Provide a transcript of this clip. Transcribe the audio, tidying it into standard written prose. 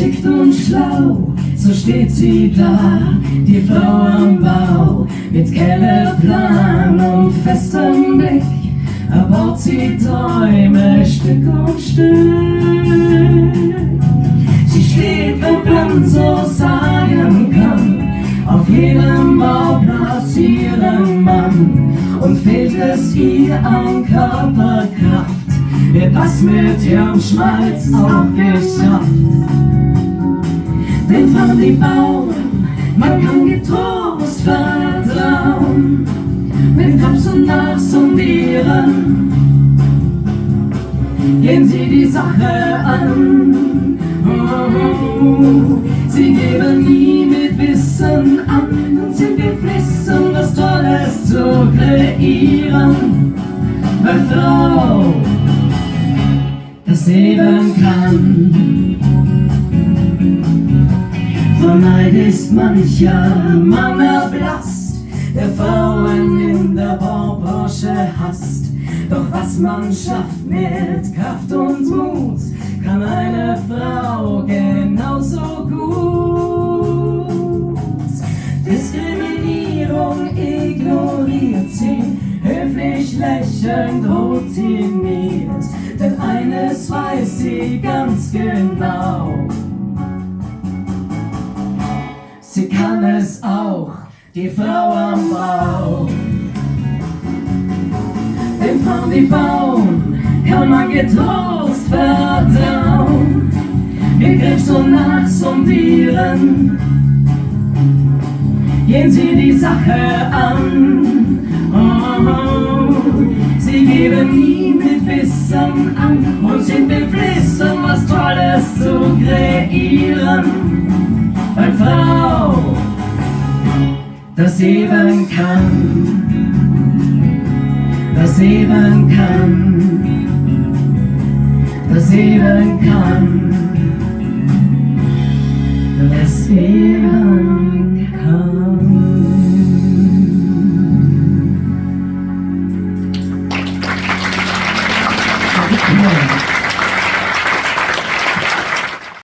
geschickt und schlau, so steht sie da, die Frau am Bau, mit Kellerplan und festem Blick, erbaut sie Träume Stück um Stück. Sie steht, wenn man so sagen kann, auf jedem Bauplatz ihren Mann, und fehlt es ihr an Körperkraft, wird das mit ihrem Schmalz auch geschafft. Denn von die Bauern, man kann getrost vertrauen, mit Kopf und Nachsondieren gehen sie die Sache an. Sie geben nie mit Wissen an und sind beflissen, was Tolles zu kreieren. Weil Frau das eben kann. Vor Neid ist mancher Mann erblasst, der Frauen in der Baubranche hasst. Doch was man schafft mit Kraft und Mut, kann eine Frau genauso gut. Diskriminierung ignoriert sie, höflich lächelnd routiniert, denn eines weiß sie ganz genau: sie kann es auch, die Frau am Bau. Denn von die Bauen kann man getrost vertrauen, mit Griff so nachsondieren gehen sie die Sache an. Sie geben nie mit Wissen an und sind beflissen, was Tolles zu kreieren. Weil Frau das eben kann, das eben kann, das eben kann, das eben kann.